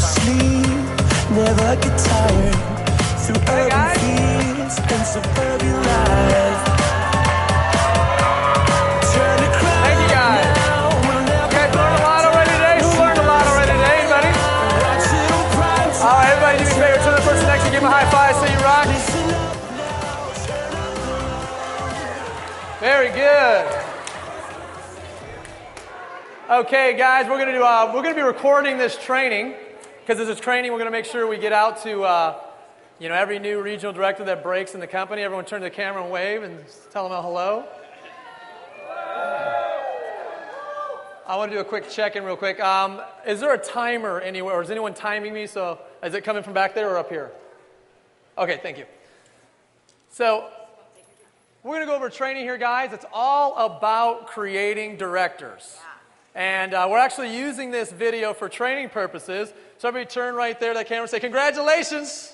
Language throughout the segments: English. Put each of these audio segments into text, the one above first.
sleep, never get tired. Through urban fields and suburban life. Turn the crowd. Thank you guys. You guys learned a lot already today? Who learned a lot already today? Anybody? All right, everybody do me a favor. Turn to the person next to you, give him a high five, say you rock. Very good. Okay, guys, we're gonna be recording this training because this is training. We're gonna make sure we get out to every new regional director that breaks in the company. Everyone turn to the camera and wave and tell them hello. I want to do a quick check-in real quick. Is there a timer anywhere, or is anyone timing me? So is it coming from back there or up here? Okay, thank you. So we're going to go over training here, guys. It's all about creating directors. And we're actually using this video for training purposes. So everybody turn right there to that camera and say, congratulations.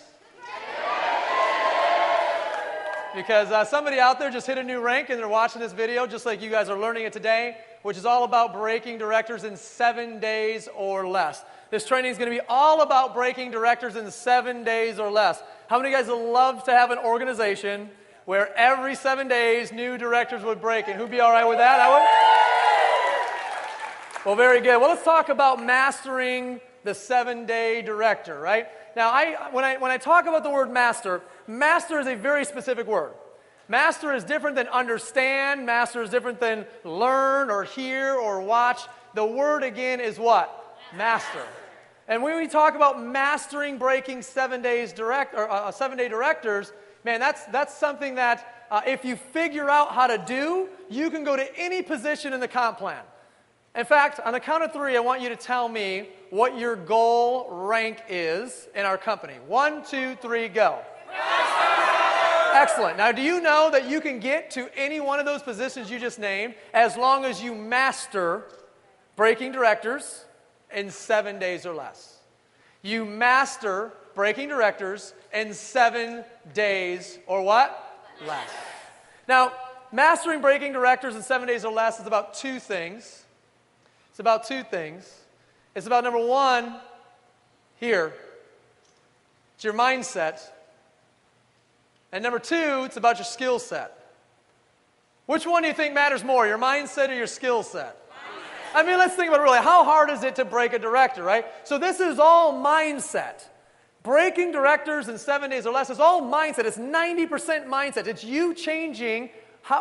Because somebody out there just hit a new rank and they're watching this video just like you guys are learning it today, which is all about breaking directors in 7 days or less. This training is going to be all about breaking directors in 7 days or less. How many of you guys would love to have an organization where every 7 days new directors would break? And who'd be all right with that? I would? Well, very good. Well, let's talk about mastering the 7-day director, right? Now, when I talk about the word master, master is a very specific word. Master is different than understand. Master is different than learn or hear or watch. The word again is what? Master. And when we talk about mastering breaking 7-day directors, man, that's something that if you figure out how to do, you can go to any position in the comp plan. In fact, on the count of 3, I want you to tell me what your goal rank is in our company. 1, 2, 3, go. Excellent. Now, do you know that you can get to any one of those positions you just named as long as you master breaking directors in 7 days or less? You master breaking directors in 7 days or what? Less. Now, mastering breaking directors in 7 days or less is about 2 things. It's about 2 things. It's about number 1, here. It's your mindset. And number 2, it's about your skill set. Which one do you think matters more, your mindset or your skill set? I mean, let's think about it really. How hard is it to break a director, right? So this is all mindset. Breaking directors in 7 days or less is all mindset. It's 90% mindset. It's you changing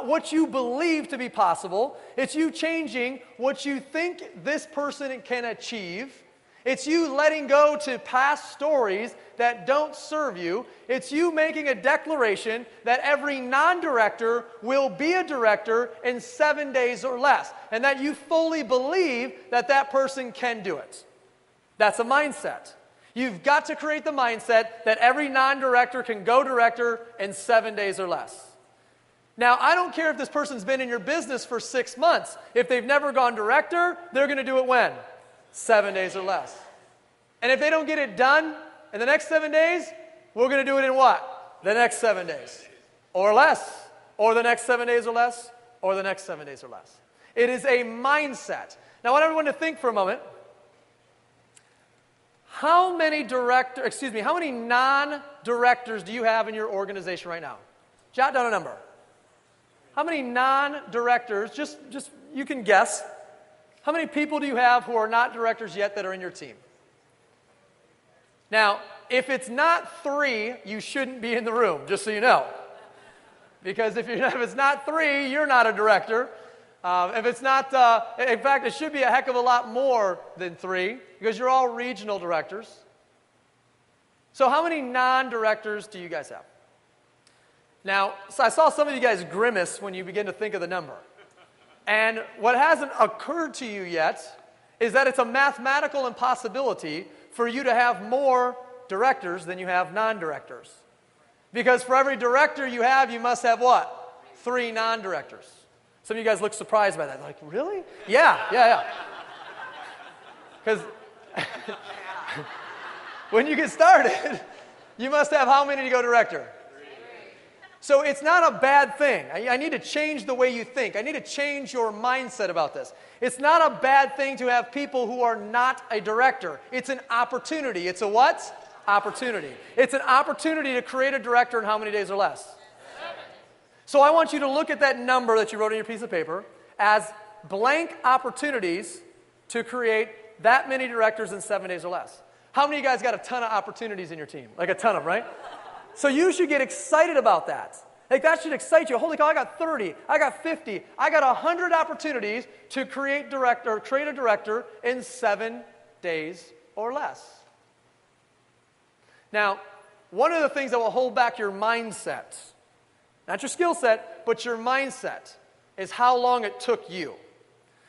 what you believe to be possible. It's you changing what you think this person can achieve. It's you letting go to past stories that don't serve you. It's you making a declaration that every non-director will be a director in 7 days or less, and that you fully believe that that person can do it. That's a mindset. You've got to create the mindset that every non-director can go director in 7 days or less. Now, I don't care if this person's been in your business for 6 months. If they've never gone director, they're going to do it when? 7 days or less. And if they don't get it done in the next 7 days, we're going to do it in what? The next 7 days. Or less. Or the next 7 days or less. Or the next 7 days or less. It is a mindset. Now, I want everyone to think for a moment. How many non-directors do you have in your organization right now? Jot down a number. How many non-directors, just you can guess, how many people do you have who are not directors yet that are in your team? Now, if it's not 3, you shouldn't be in the room, just so you know. Because if it's not 3, you're not a director. If it's not, in fact, it should be a heck of a lot more than 3, because you're all regional directors. So how many non-directors do you guys have? Now, so I saw some of you guys grimace when you begin to think of the number. And what hasn't occurred to you yet is that it's a mathematical impossibility for you to have more directors than you have non-directors. Because for every director you have, you must have what? 3 non-directors. Some of you guys look surprised by that. Like, really? Yeah. Because when you get started, you must have how many to go director? So it's not a bad thing. I need to change the way you think. I need to change your mindset about this. It's not a bad thing to have people who are not a director. It's an opportunity. It's a what? Opportunity. It's an opportunity to create a director in how many days or less? 7. So I want you to look at that number that you wrote on your piece of paper as blank opportunities to create that many directors in 7 days or less. How many of you guys got a ton of opportunities in your team? Like a ton of them, right? So you should get excited about that. Like that should excite you. Holy cow, I got 30, I got 50, I got 100 opportunities to create a director in 7 days or less. Now, one of the things that will hold back your mindset, not your skill set, but your mindset, is how long it took you.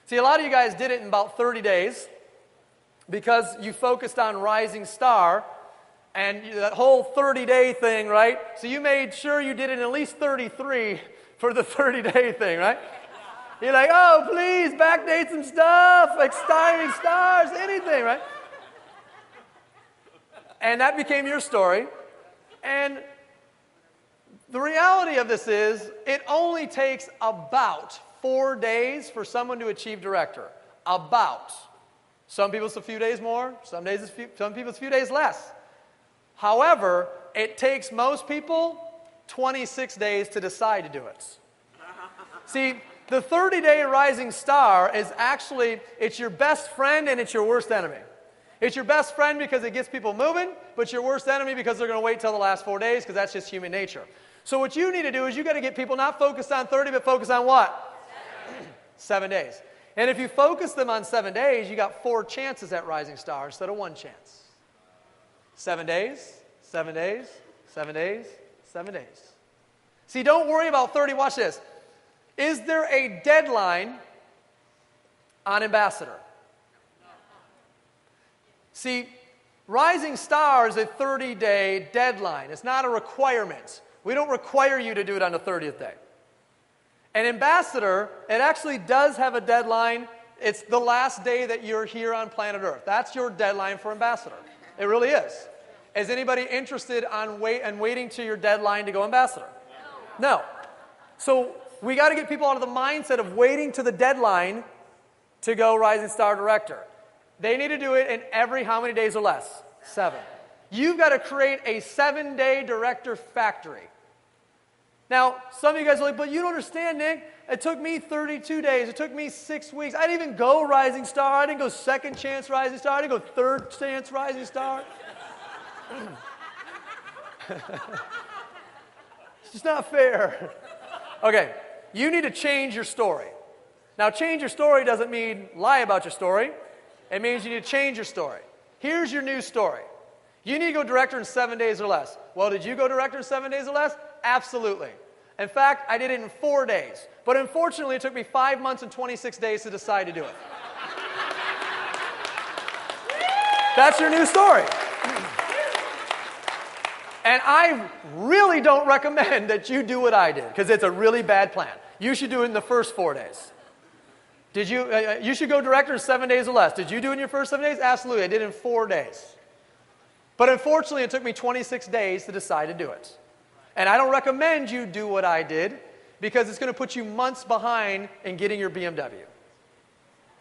See, a lot of you guys did it in about 30 days because you focused on Rising Star and that whole 30-day thing, right? So you made sure you did it in at least 33 for the 30-day thing, right? You're like, oh, please, backdate some stuff, expiring stars, anything, right? And that became your story. And the reality of this is it only takes about 4 days for someone to achieve director. About. Some people it's a few days more, some people it's a few days less. However, it takes most people 26 days to decide to do it. See, the 30-day Rising Star is actually, it's your best friend and it's your worst enemy. It's your best friend because it gets people moving, but your worst enemy because they're going to wait till the last 4 days because that's just human nature. So what you need to do is you got to get people not focused on 30, but focused on what? 7 days. And if you focus them on 7 days, you got 4 chances at Rising Star instead of 1 chance. 7 days, 7 days, 7 days, 7 days. See, don't worry about 30. Watch this. Is there a deadline on Ambassador? See, Rising Star is a 30-day deadline. It's not a requirement. We don't require you to do it on the 30th day. And Ambassador, it actually does have a deadline. It's the last day that you're here on planet Earth. That's your deadline for Ambassador. It really is. Is anybody interested in waiting to your deadline to go Ambassador? No. So we got to get people out of the mindset of waiting to the deadline to go Rising Star Director. They need to do it in every how many days or less? 7. You've got to create a 7-day director factory. Now, some of you guys are like, but you don't understand, Nick. It took me 32 days. It took me 6 weeks. I didn't even go Rising Star. I didn't go second chance Rising Star. I didn't go third chance Rising Star. It's just not fair. Okay, you need to change your story. Now, change your story doesn't mean lie about your story. It means you need to change your story. Here's your new story. You need to go director in 7 days or less. Well, did you go director in 7 days or less? Absolutely. In fact, I did it in 4 days. But unfortunately, it took me 5 months and 26 days to decide to do it. That's your new story. And I really don't recommend that you do what I did, because it's a really bad plan. You should do it in the first 4 days. Did you? You should go director in 7 days or less. Did you do it in your first 7 days? Absolutely. I did it in 4 days. But unfortunately, it took me 26 days to decide to do it. And I don't recommend you do what I did, because it's going to put you months behind in getting your BMW.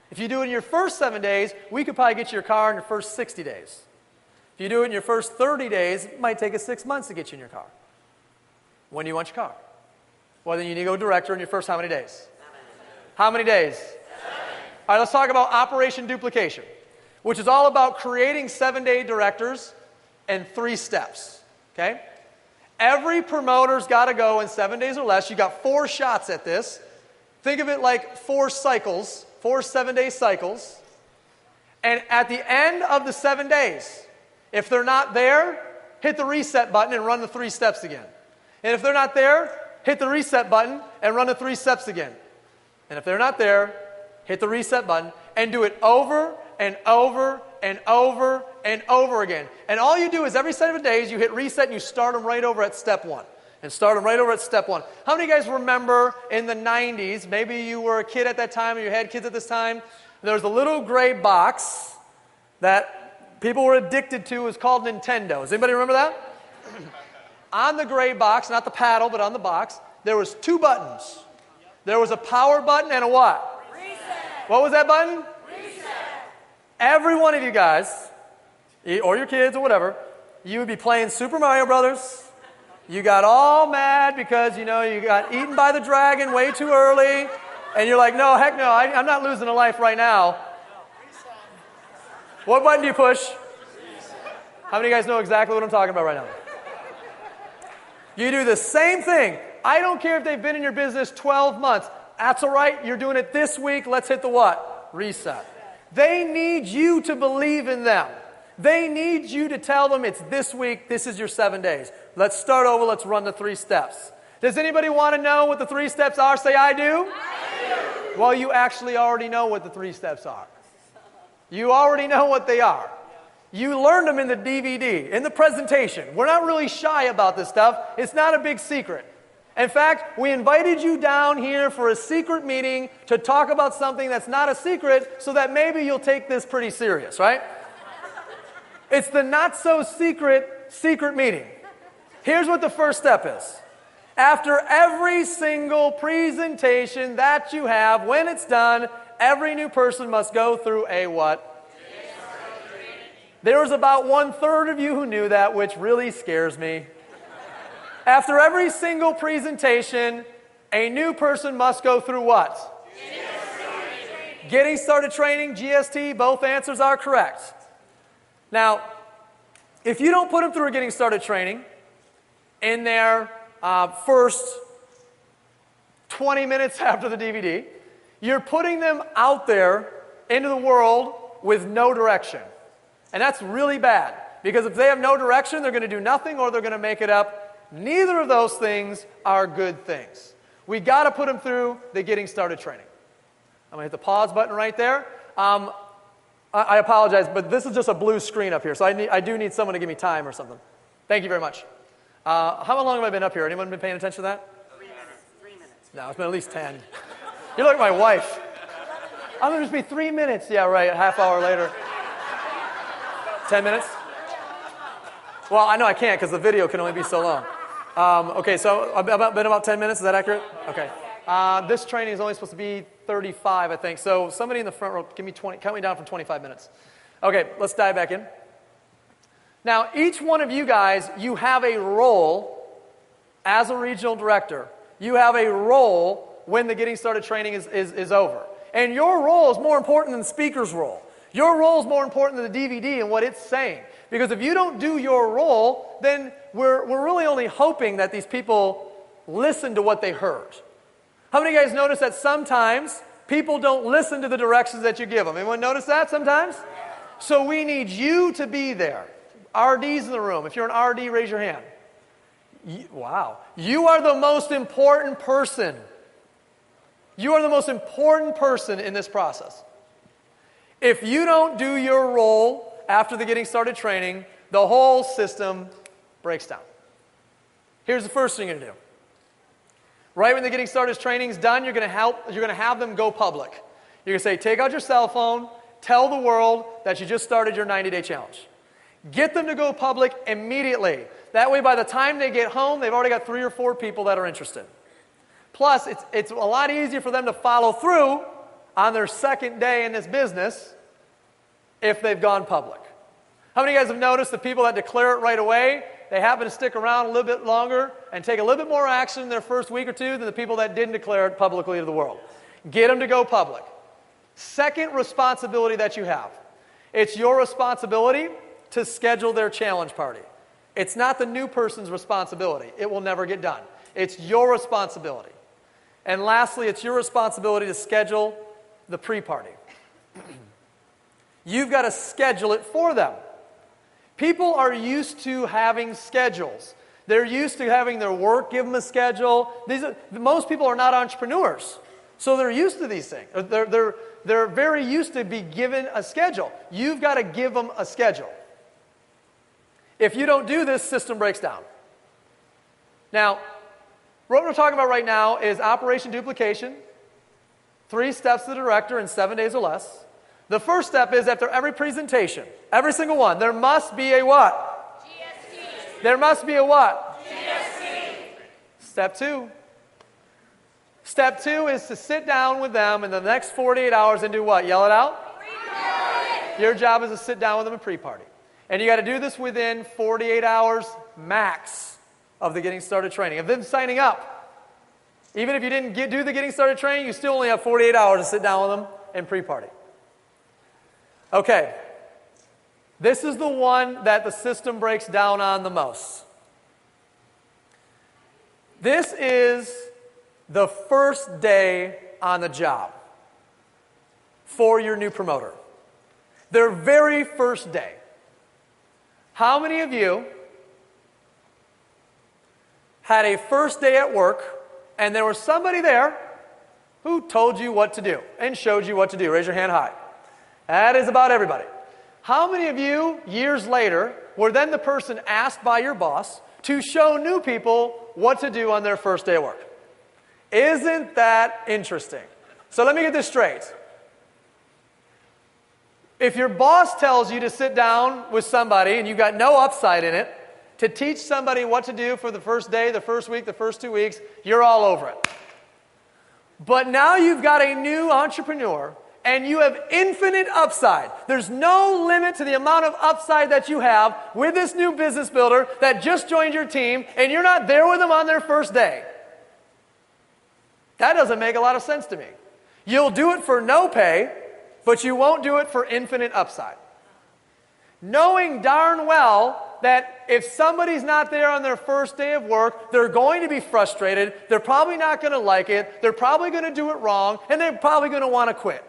If you do it in your first 7 days, we could probably get you your car in your first 60 days. If you do it in your first 30 days, it might take us 6 months to get you in your car. When do you want your car? Well, then you need to go director in your first how many days? 7. How many days? 7. All right, let's talk about Operation Duplication, which is all about creating 7-day directors in 3 steps, okay? Every promoter's got to go in 7 days or less. You got 4 shots at this. Think of it like 4 cycles, 4 7-day cycles. And at the end of the 7 days, if they're not there, hit the reset button and run the 3 steps again. And if they're not there, hit the reset button and run the 3 steps again. And if they're not there, hit the reset button and do it over and over and over and over again. And all you do is every 7 days you hit reset and you start them right over at step 1. And start them right over at step 1. How many of you guys remember in the 90s, maybe you were a kid at that time or you had kids at this time, there was a little gray box that people were addicted to. It was called Nintendo. Does anybody remember that? On the gray box, not the paddle, but on the box, there was 2 buttons. There was a power button and a what? Reset. What was that button? Reset. Every one of you guys, or your kids or whatever, you would be playing Super Mario Brothers. You got all mad because, you got eaten by the dragon way too early. And you're like, no, heck no, I'm not losing a life right now. What button do you push? How many of you guys know exactly what I'm talking about right now? You do the same thing. I don't care if they've been in your business 12 months. That's all right. You're doing it this week. Let's hit the what? Reset. They need you to believe in them. They need you to tell them it's this week. This is your 7 days. Let's start over. Let's run the 3 steps. Does anybody want to know what the 3 steps are? Say, I do. I do. Well, you actually already know what the 3 steps are. You already know what they are. You learned them in the DVD, in the presentation. We're not really shy about this stuff. It's not a big secret. In fact, we invited you down here for a secret meeting to talk about something that's not a secret so that maybe you'll take this pretty serious, right? It's the not-so-secret meeting. Here's what the first step is. After every single presentation that you have, when it's done, every new person must go through a what? There was about 1/3 of you who knew that, which really scares me. After every single presentation, a new person must go through what? Getting started training, GST, both answers are correct. Now, if you don't put them through a getting started training in their first 20 minutes after the DVD, you're putting them out there into the world with no direction. And that's really bad, because if they have no direction, they're going to do nothing or they're going to make it up. Neither of those things are good things. We got to put them through the getting started training. I'm going to hit the pause button right there. I apologize, but this is just a blue screen up here, so I do need someone to give me time or something. Thank you very much. How long have I been up here? Anyone been paying attention to that? 3 minutes. 3 minutes. No, it's been at least 10. You're like my wife. I'm going to just be 3 minutes. Yeah, right, a half hour later. 10 minutes? Well, I know I can't because the video can only be so long. Okay, so I've been about 10 minutes. Is that accurate? Okay. This training is only supposed to be 35, I think. So somebody in the front row, give me 20. Count me down from 25 minutes. Okay, let's dive back in. Now, each one of you guys, you have a role as a regional director. You have a role when the getting started training is over. And your role is more important than the speaker's role. Your role is more important than the DVD and what it's saying. Because if you don't do your role, then we're really only hoping that these people listen to what they heard. How many of you guys notice that sometimes people don't listen to the directions that you give them? Anyone notice that sometimes? So we need you to be there. RDs in the room. If you're an RD, raise your hand. Wow. You are the most important person. You are the most important person in this process. If you don't do your role after the getting started training, the whole system breaks down. Here's the first thing you're going to do. Right when the getting started training is done, you're going to have them go public. You're going to say, take out your cell phone, tell the world that you just started your 90-day challenge. Get them to go public immediately. That way, by the time they get home, they've already got 3 or 4 people that are interested. Plus, it's a lot easier for them to follow through on their second day in this business if they've gone public. How many of you guys have noticed the people that declare it right away, they happen to stick around a little bit longer and take a little bit more action in their first week or two than the people that didn't declare it publicly to the world? Get them to go public. Second responsibility that you have. It's your responsibility to schedule their challenge party. It's not the new person's responsibility. It will never get done. It's your responsibility. And lastly, it's your responsibility to schedule the pre-party. You've got to schedule it for them. People are used to having schedules. They're used to having their work give them a schedule. Most people are not entrepreneurs, so they're used to these things. They're very used to be given a schedule. You've got to give them a schedule. If you don't do this, system breaks down. Now, what we're talking about right now is operation duplication, 3 steps to the director in 7 days or less. The first step is after every presentation, every single one, there must be a what? GST. There must be a what? GST. Step 2. Step 2 is to sit down with them in the next 48 hours and do what? Yell it out? Pre-party. Your job is to sit down with them and pre-party. And you got to do this within 48 hours max of the getting started training, of them signing up. Even if you didn't do the getting started training, you still only have 48 hours to sit down with them and pre-party. Okay. This is the one that the system breaks down on the most. This is the first day on the job for your new promoter. Their very first day. How many of you had a first day at work and there was somebody there who told you what to do and showed you what to do? Raise your hand high. That is about everybody. How many of you, years later, were then the person asked by your boss to show new people what to do on their first day at work? Isn't that interesting? So let me get this straight. If your boss tells you to sit down with somebody and you've got no upside in it, to teach somebody what to do for the first day, the first week, the first 2 weeks, you're all over it. But now you've got a new entrepreneur and you have infinite upside. There's no limit to the amount of upside that you have with this new business builder that just joined your team, and you're not there with them on their first day. That doesn't make a lot of sense to me. You'll do it for no pay, but you won't do it for infinite upside. Knowing darn well that if somebody's not there on their first day of work, they're going to be frustrated, they're probably not going to like it, they're probably going to do it wrong, and they're probably going to want to quit.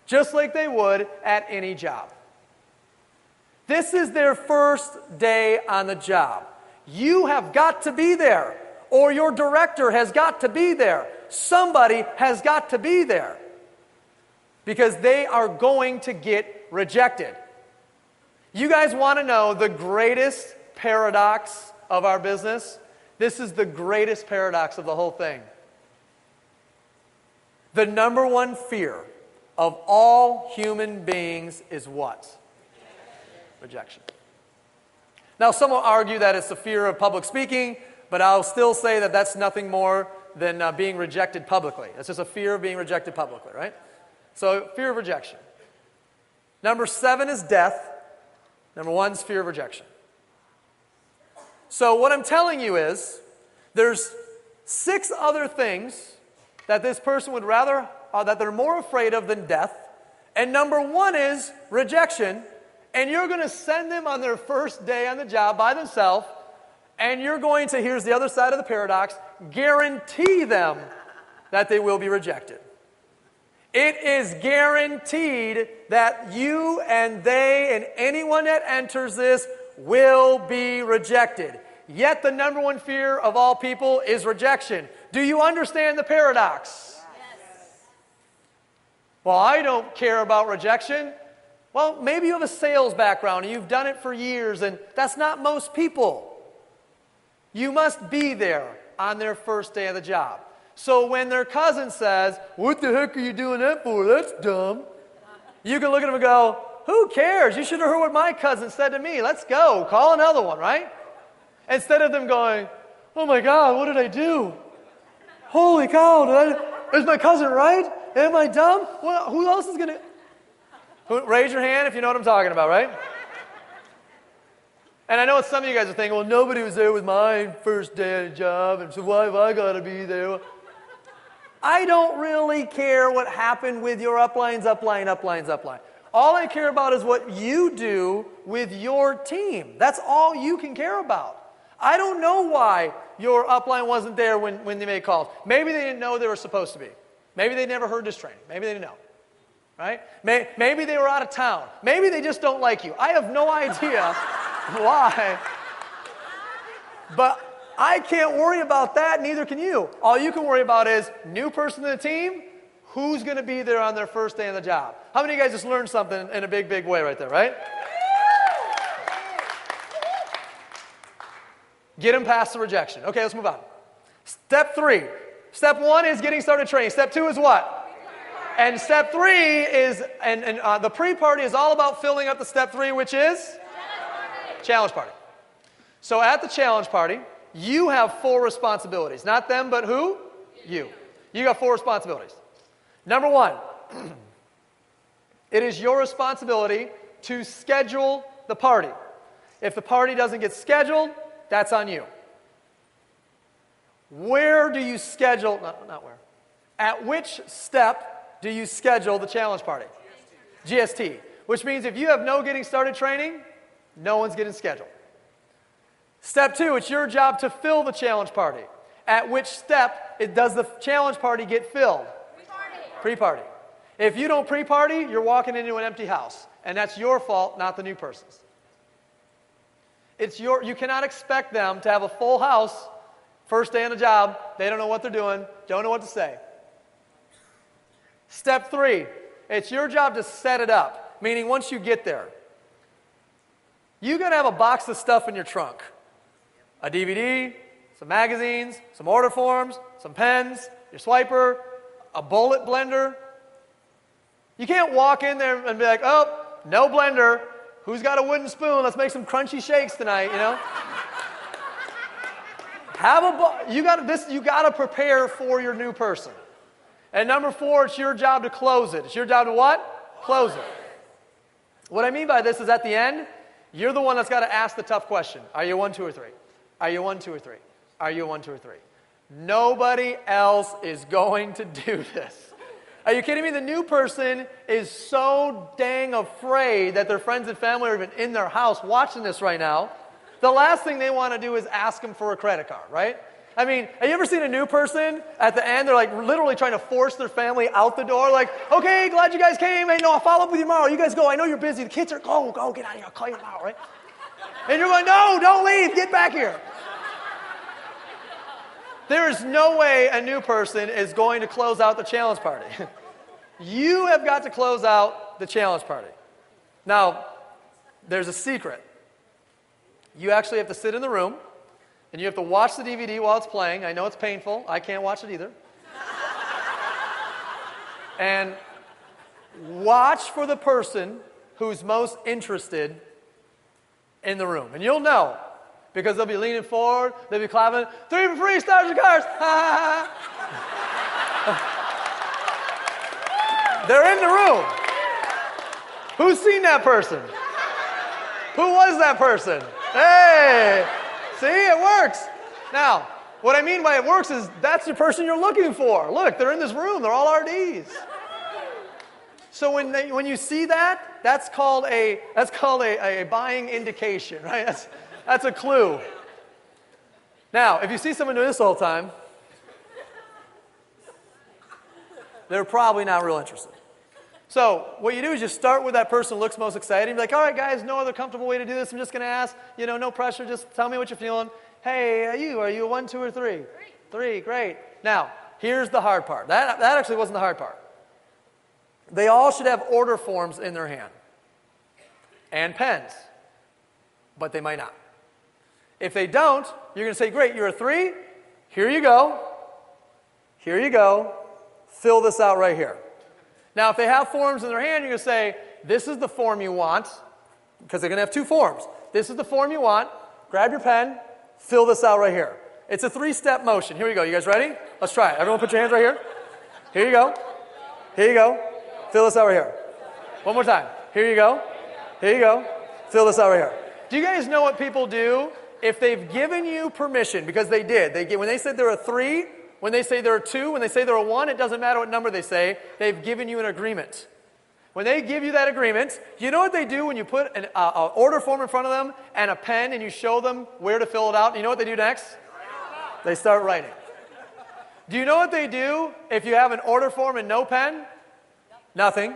Just like they would at any job. This is their first day on the job. You have got to be there, or your director has got to be there. Somebody has got to be there, because they are going to get rejected. You guys want to know the greatest paradox of our business? This is the greatest paradox of the whole thing. The number one fear of all human beings is what? Rejection. Now, some will argue that it's the fear of public speaking, but I'll still say that that's nothing more than being rejected publicly. It's just a fear of being rejected publicly, right? So, fear of rejection. Number 7 is death. Number 1 is fear of rejection. So, what I'm telling you is, there's 6 other things that this person would rather that they're more afraid of than death. And number 1 is rejection. And you're going to send them on their first day on the job by themselves. And you're going to, here's the other side of the paradox, guarantee them that they will be rejected. It is guaranteed that you and they and anyone that enters this will be rejected. Yet the number 1 fear of all people is rejection. Do you understand the paradox? Well, I don't care about rejection. Well, maybe you have a sales background and you've done it for years, and that's not most people. You must be there on their first day of the job. So when their cousin says, "What the heck are you doing that for? That's dumb," you can look at them and go, "Who cares? You should have heard what my cousin said to me. Let's go. Call another one," right? Instead of them going, "Oh my God, what did I do? Holy cow, is my cousin right? Am I dumb? Well, who else is going to..." Raise your hand if you know what I'm talking about, right? And I know what some of you guys are thinking, well, nobody was there with my first day at a job, and so why have I got to be there? I don't really care what happened with your uplines. All I care about is what you do with your team. That's all you can care about. I don't know why your upline wasn't there when they made calls. Maybe they didn't know they were supposed to be. Maybe they never heard this training. Maybe they didn't know. Right? Maybe they were out of town. Maybe they just don't like you. I have no idea why. But I can't worry about that, neither can you. All you can worry about is new person to the team, who's going to be there on their first day on the job. How many of you guys just learned something in a big, big way right there, right? Get them past the rejection. Okay, let's move on. Step 3. Step 1 is getting started training. Step 2 is what? And step 3 is, the pre-party is all about filling up the step 3, which is? Challenge party. So at the challenge party, you have 4 responsibilities. Not them, but who? You. You got 4 responsibilities. Number 1, it is your responsibility to schedule the party. If the party doesn't get scheduled, that's on you. Where do you schedule, not where, at which step do you schedule the challenge party? GST. Which means if you have no getting started training, no one's getting scheduled. Step 2, it's your job to fill the challenge party. At which step does the challenge party get filled? Pre-party. If you don't pre-party, you're walking into an empty house. And that's your fault, not the new person's. You cannot expect them to have a full house first day on the job. They don't know what they're doing, don't know what to say. Step 3, it's your job to set it up. Meaning once you get there, you got to have a box of stuff in your trunk. A DVD, some magazines, some order forms, some pens, your swiper, a bullet blender. You can't walk in there and be like, oh, no blender. Who's got a wooden spoon? Let's make some crunchy shakes tonight, you know? You got to prepare for your new person. And number 4, it's your job to close it. It's your job to what? Close it. What I mean by this is at the end, you're the one that's got to ask the tough question. Are you 1, 2, or 3? Are you 1, 2, or 3? Are you 1, 2, or 3? Nobody else is going to do this. Are you kidding me? The new person is so dang afraid that their friends and family are even in their house watching this right now. The last thing they want to do is ask them for a credit card, right? I mean, have you ever seen a new person at the end? They're like literally trying to force their family out the door. Like, okay, glad you guys came. Hey, no, I'll follow up with you tomorrow. You guys go. I know you're busy. The kids are, go, get out of here. I'll call you tomorrow, right? And you're going, no, don't leave. Get back here. There is no way a new person is going to close out the challenge party. You have got to close out the challenge party. Now, there's a secret. You actually have to sit in the room, and you have to watch the DVD while it's playing. I know it's painful. I can't watch it either. And watch for the person who's most interested in the room. And you'll know, because they'll be leaning forward, they'll be clapping, 3 for free, stars and cars. They're in the room. Who's seen that person? Who was that person? Hey, see, it works. Now, what I mean by it works is that's the person you're looking for. Look, they're in this room. They're all RDs. So when you see that, that's called a buying indication, right? That's a clue. Now, if you see someone doing this the whole time, they're probably not real interested. So what you do is you start with that person who looks most excited. And be like, all right, guys, no other comfortable way to do this. I'm just going to ask, no pressure. Just tell me what you're feeling. Hey, are you a 1, 2, or 3? 3, great. Now, here's the hard part. That actually wasn't the hard part. They all should have order forms in their hand and pens, but they might not. If they don't, you're going to say, great, you're a 3. Here you go. Here you go. Fill this out right here. Now, if they have forms in their hand, you're going to say, this is the form you want, because they're going to have 2 forms. This is the form you want. Grab your pen. Fill this out right here. It's a 3-step motion. Here we go. You guys ready? Let's try it. Everyone put your hands right here. Here you go. Here you go. Fill this out right here. One more time. Here you go. Here you go. Fill this out right here. Do you guys know what people do if they've given you permission? Because they did. When they said they're a 3, when they say they're a 2, when they say they're a 1, it doesn't matter what number they say. They've given you an agreement. When they give you that agreement, you know what they do when you put an order form in front of them and a pen and you show them where to fill it out? You know what they do next? They start writing. Do you know what they do if you have an order form and no pen? Nothing.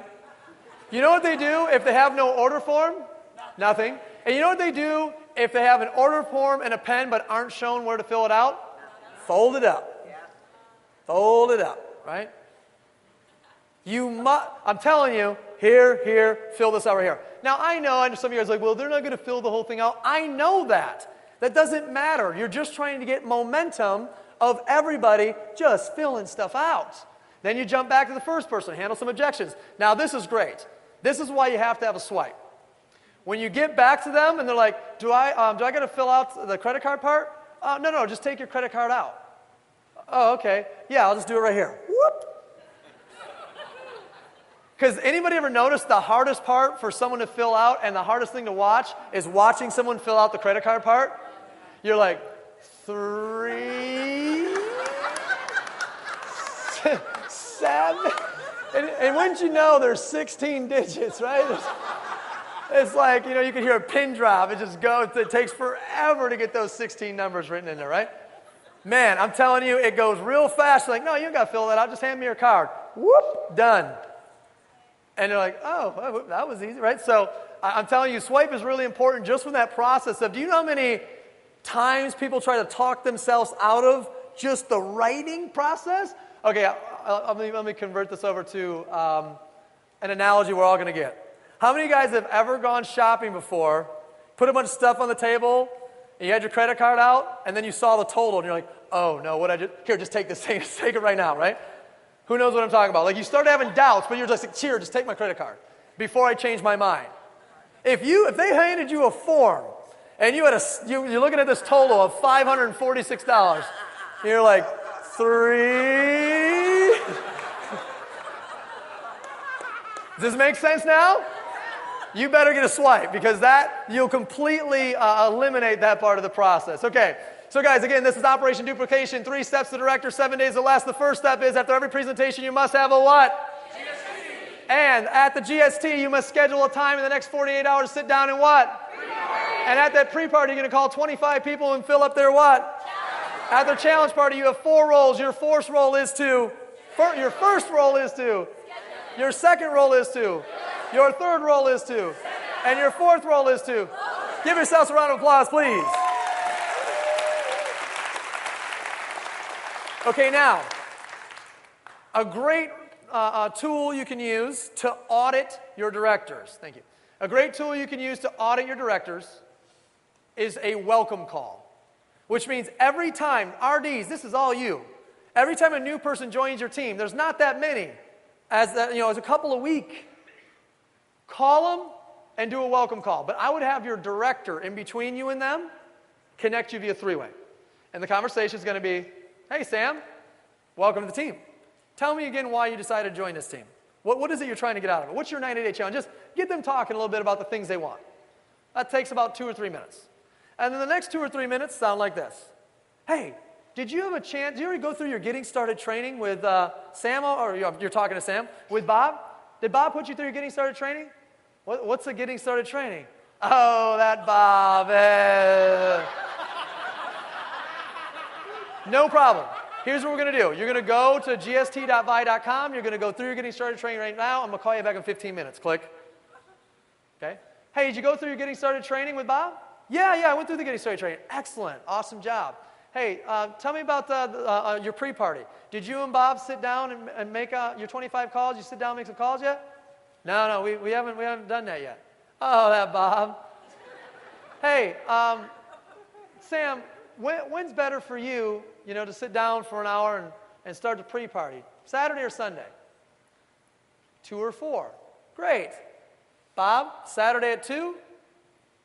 You know what they do if they have no order form? Nothing. And you know what they do if they have an order form and a pen but aren't shown where to fill it out? Fold it up. Fold it up, right? I'm telling you, here, fill this out right here. Now, I know some of you guys are like, well, they're not going to fill the whole thing out. I know that. That doesn't matter. You're just trying to get momentum of everybody just filling stuff out. Then you jump back to the first person, handle some objections. Now, this is great. This is why you have to have a swipe. When you get back to them and they're like, do I got to fill out the credit card part? No, just take your credit card out. Oh, okay. Yeah, I'll just do it right here. Whoop. Because anybody ever noticed the hardest part for someone to fill out and the hardest thing to watch is watching someone fill out the credit card part? You're like, 3, 7, and wouldn't you know there's 16 digits, right? It's like, you can hear a pin drop. It just goes. It takes forever to get those 16 numbers written in there, right? Man, I'm telling you, it goes real fast. You're like, no, you don't got to fill that out. Just hand me your card. Whoop, done. And they're like, oh, that was easy, right? So I'm telling you, swipe is really important just from that process of, do you know how many times people try to talk themselves out of just the writing process? Okay, let me convert this over to an analogy we're all going to get. How many of you guys have ever gone shopping before, put a bunch of stuff on the table, and you had your credit card out, and then you saw the total, and you're like, oh, no, here, just take this thing, just take it right now, right? Who knows what I'm talking about? Like, you started having doubts, but you're just like, here, just take my credit card before I change my mind. If they handed you a form, and you're looking at this total of $546, and you're like, 3. Does this make sense now? You better get a swipe, because you'll completely eliminate that part of the process. Okay, so guys, again, this is Operation Duplication, 3 steps to director, 7 days or less. The first step is, after every presentation, you must have a what? GST. And at the GST, you must schedule a time in the next 48 hours to sit down and what? Pre-party. And at that pre-party, you're going to call 25 people and fill up their what? Challenge. At their challenge party, you have 4 roles. Your first role is to, your second role is to, your third role is to, and your fourth role is to. Give yourselves a round of applause, please. Okay, now, a great tool you can use to audit your directors. Thank you. A great tool you can use to audit your directors is a welcome call, which means every time, RDs, this is all you. Every time a new person joins your team, there's not that many, as a couple a week. Call them and do a welcome call. But I would have your director in between you and them connect you via 3-way. And the conversation is going to be, hey, Sam, welcome to the team. Tell me again why you decided to join this team. What is it you're trying to get out of it? What's your 90-day challenge? Just get them talking a little bit about the things they want. That takes about 2 or 3 minutes. And then the next 2 or 3 minutes sound like this. Hey, did you have a chance? Did you already go through your getting started training with Sam, or you're talking to Sam, with Bob? Did Bob put you through your getting started training? What's the getting started training? Oh, that Bob. No problem. Here's what we're going to do. You're going to go to gst.vi.com. You're going to go through your getting started training right now. I'm going to call you back in 15 minutes. Click. Okay. Hey, did you go through your getting started training with Bob? Yeah, I went through the getting started training. Excellent. Awesome job. Hey, tell me about your pre-party. Did you and Bob sit down and make your 25 calls? You sit down and make some calls yet? No, we haven't done that yet. Oh, that Bob. Hey, Sam, when's better for you, to sit down for an hour and start the pre-party? Saturday or Sunday? 2 or 4. Great. Bob, Saturday at 2,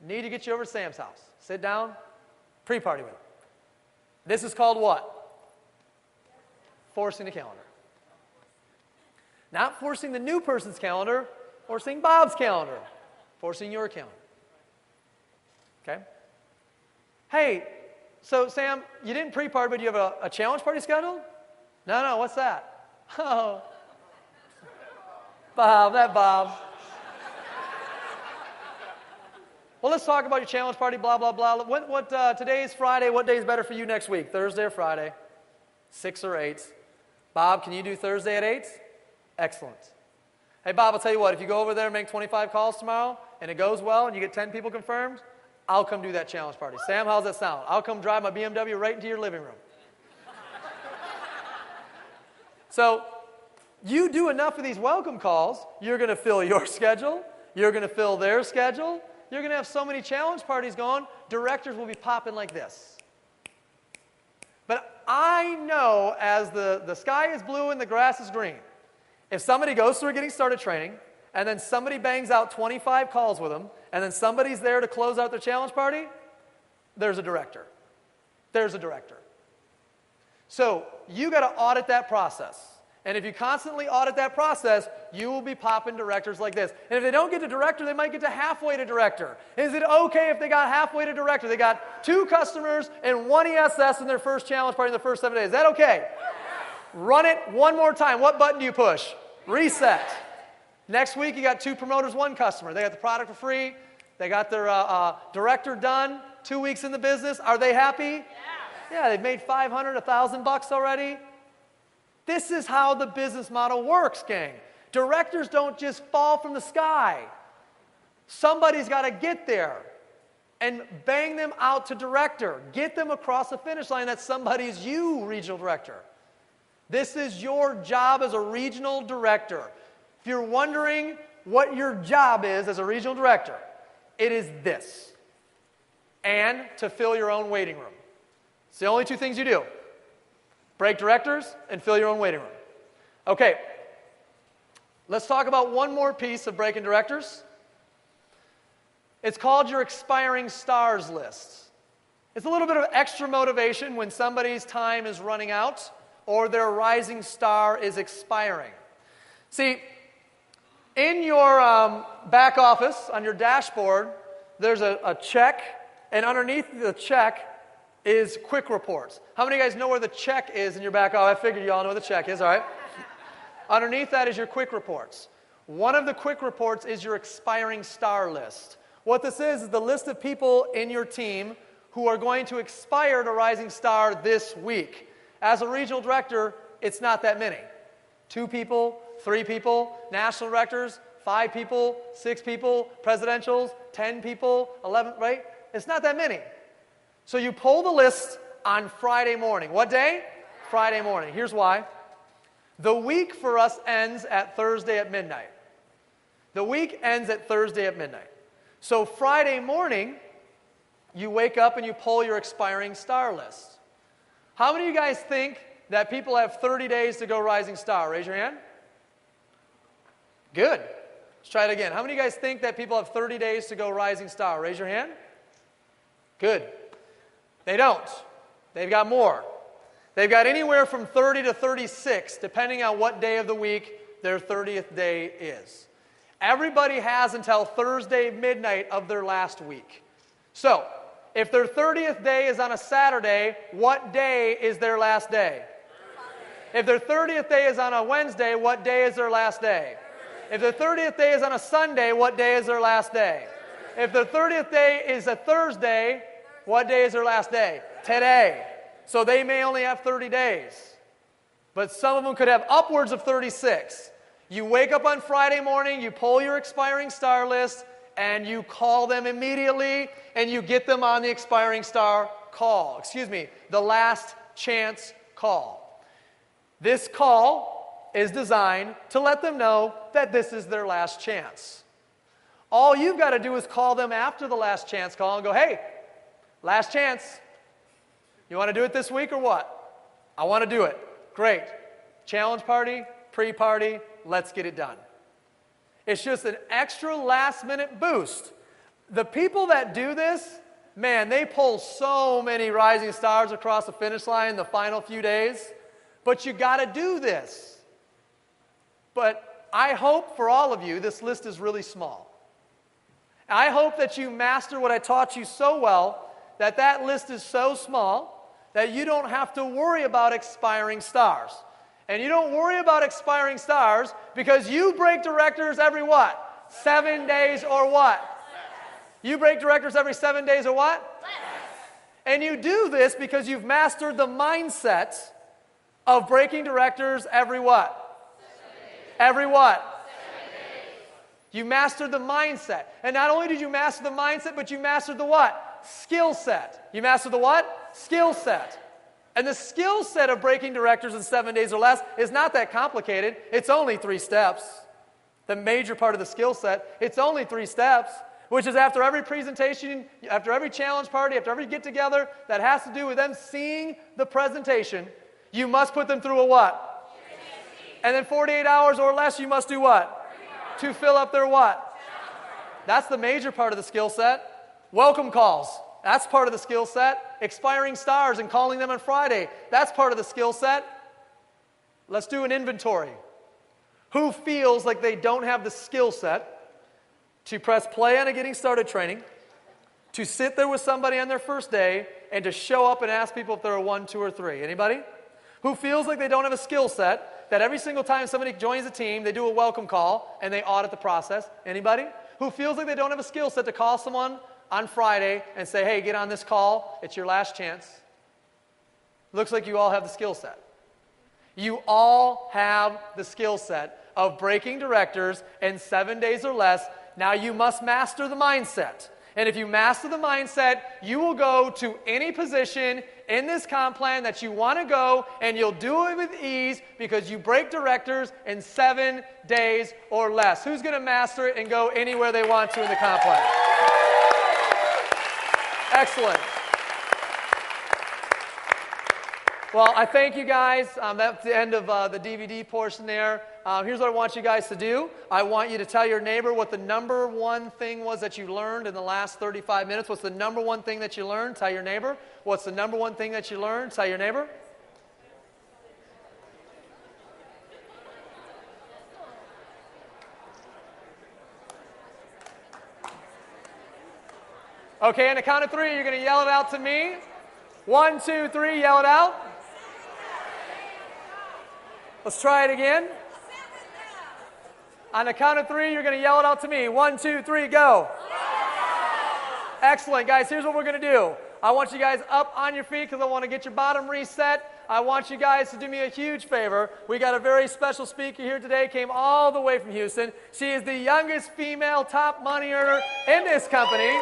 need to get you over to Sam's house. Sit down, pre-party with him. This is called what? Forcing the calendar. Not forcing the new person's calendar, forcing Bob's calendar, forcing your calendar. Okay? Hey, so Sam, you didn't pre-party, but you have a challenge party scheduled? No, what's that? Oh, Bob, that Bob. Well, let's talk about your challenge party, blah, blah, blah. Today is Friday. What day is better for you next week? Thursday or Friday? 6 or 8? Bob, can you do Thursday at 8? Excellent. Hey, Bob, I'll tell you what. If you go over there and make 25 calls tomorrow, and it goes well, and you get 10 people confirmed, I'll come do that challenge party. Sam, how's that sound? I'll come drive my BMW right into your living room. So you do enough of these welcome calls, you're going to fill your schedule, you're going to fill their schedule, you're going to have so many challenge parties going, directors will be popping like this. But I know as the sky is blue and the grass is green, if somebody goes through getting started training, and then somebody bangs out 25 calls with them, and then somebody's there to close out their challenge party, there's a director. there's a director. So you got to audit that process. And if you constantly audit that process, you will be popping directors like this. And if they don't get to director, they might get to halfway to director. Is it okay if they got halfway to director? They got 2 customers and 1 ESS in their first challenge party in the first 7 days. Is that okay? Run it one more time. What button do you push? Reset. Next week, you got 2 promoters, 1 customer. They got the product for free. They got their director done. 2 weeks in the business. Are they happy? Yeah, they've made $500, $1,000 already. This is how the business model works, gang. Directors don't just fall from the sky. Somebody's got to get there and bang them out to director. Get them across the finish line. That somebody's you, regional director. This is your job as a regional director. If you're wondering what your job is as a regional director, it is this. And to fill your own waiting room. It's the only 2 things you do. Break directors and fill your own waiting room. Okay, let's talk about one more piece of breaking directors. It's called your expiring stars list. It's a little bit of extra motivation when somebody's time is running out or their rising star is expiring. See, in your back office, on your dashboard, there's a check, and underneath the check is quick reports. How many of you guys know where the check is in your back office? I figured you all know where the check is, all right? Underneath that is your quick reports. One of the quick reports is your expiring star list. What this is the list of people in your team who are going to expire to Rising Star this week. As a regional director, it's not that many. 2 people, 3 people, national directors, 5 people, 6 people, presidentials, 10 people, 11, right? It's not that many. So you pull the list on Friday morning. What day? Friday morning. Here's why. The week for us ends at Thursday at midnight. The week ends at Thursday at midnight. So Friday morning, you wake up and you pull your expiring star list. How many of you guys think that people have 30 days to go Rising Star? Raise your hand. Good. Let's try it again. How many of you guys think that people have 30 days to go Rising Star? Raise your hand. Good. They don't. They've got more. They've got anywhere from 30 to 36, depending on what day of the week their 30th day is. Everybody has until Thursday midnight of their last week. So, if their 30th day is on a Saturday, what day is their last day? If their 30th day is on a Wednesday, what day is their last day? If their 30th day is on a Sunday, what day is their last day? If their 30th day is a Thursday, what day is their last day? Today. So they may only have 30 days. But some of them could have upwards of 36. You wake up on Friday morning, you pull your expiring star list, and you call them immediately, and you get them on the expiring star call. The last chance call. This call is designed to let them know that this is their last chance. All you've got to do is call them after the last chance call and go, hey, last chance. You want to do it this week or what? I want to do it. Great. Challenge party, pre-party, let's get it done. It's just an extra last-minute boost. The people that do this, man, they pull so many rising stars across the finish line in the final few days. But you got to do this. But I hope for all of you, this list is really small. I hope that you master what I taught you so well, that list is so small that you don't have to worry about expiring stars. And you don't worry about expiring stars because you break directors every what? 7 days or what? You break directors every 7 days or what? And you do this because you've mastered the mindset of breaking directors every what? Every what? You mastered the mindset. And not only did you master the mindset, but you mastered the what? Skill set. You mastered the what? Skill set. And the skill set of breaking directors in 7 days or less is not that complicated. It's only 3 steps. The major part of the skill set, it's only 3 steps, which is after every presentation, after every challenge party, after every get-together that has to do with them seeing the presentation, you must put them through a what? And then 48 hours or less, you must do what? To fill up their what? That's the major part of the skill set. Welcome calls. That's part of the skill set. Expiring stars and calling them on Friday. That's part of the skill set. Let's do an inventory. Who feels like they don't have the skill set to press play on a getting started training, to sit there with somebody on their first day, and to show up and ask people if they're a 1, 2, or 3? Anybody? Who feels like they don't have a skill set that every single time somebody joins a team, they do a welcome call and they audit the process? Anybody? Who feels like they don't have a skill set to call someone on Friday and say, hey, get on this call, it's your last chance? Looks like you all have the skill set. You all have the skill set of breaking directors in 7 days or less. Now you must master the mindset. And if you master the mindset, you will go to any position in this comp plan that you want to go, and you'll do it with ease because you break directors in 7 days or less. Who's going to master it and go anywhere they want to in the comp plan? Excellent. Well, I thank you guys. That's the end of the DVD portion there. Here's what I want you guys to do. I want you to tell your neighbor what the number one thing was that you learned in the last 35 minutes. What's the number one thing that you learned? Tell your neighbor. What's the number one thing that you learned? Tell your neighbor. Okay, on the count of 3, you're going to yell it out to me. 1, 2, 3, yell it out. Let's try it again. On the count of 3, you're going to yell it out to me. 1, 2, 3, go. Excellent, guys. Here's what we're going to do. I want you guys up on your feet because I want to get your bottom reset. I want you guys to do me a huge favor. We got a very special speaker here today, came all the way from Houston. She is the youngest female top money earner in this company.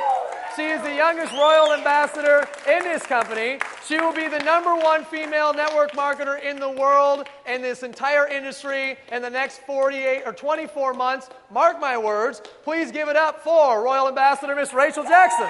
She is the youngest royal ambassador in this company. She will be the #1 female network marketer in the world in this entire industry in the next 48 or 24 months. Mark my words. Please give it up for Royal Ambassador Miss Rachel Jackson.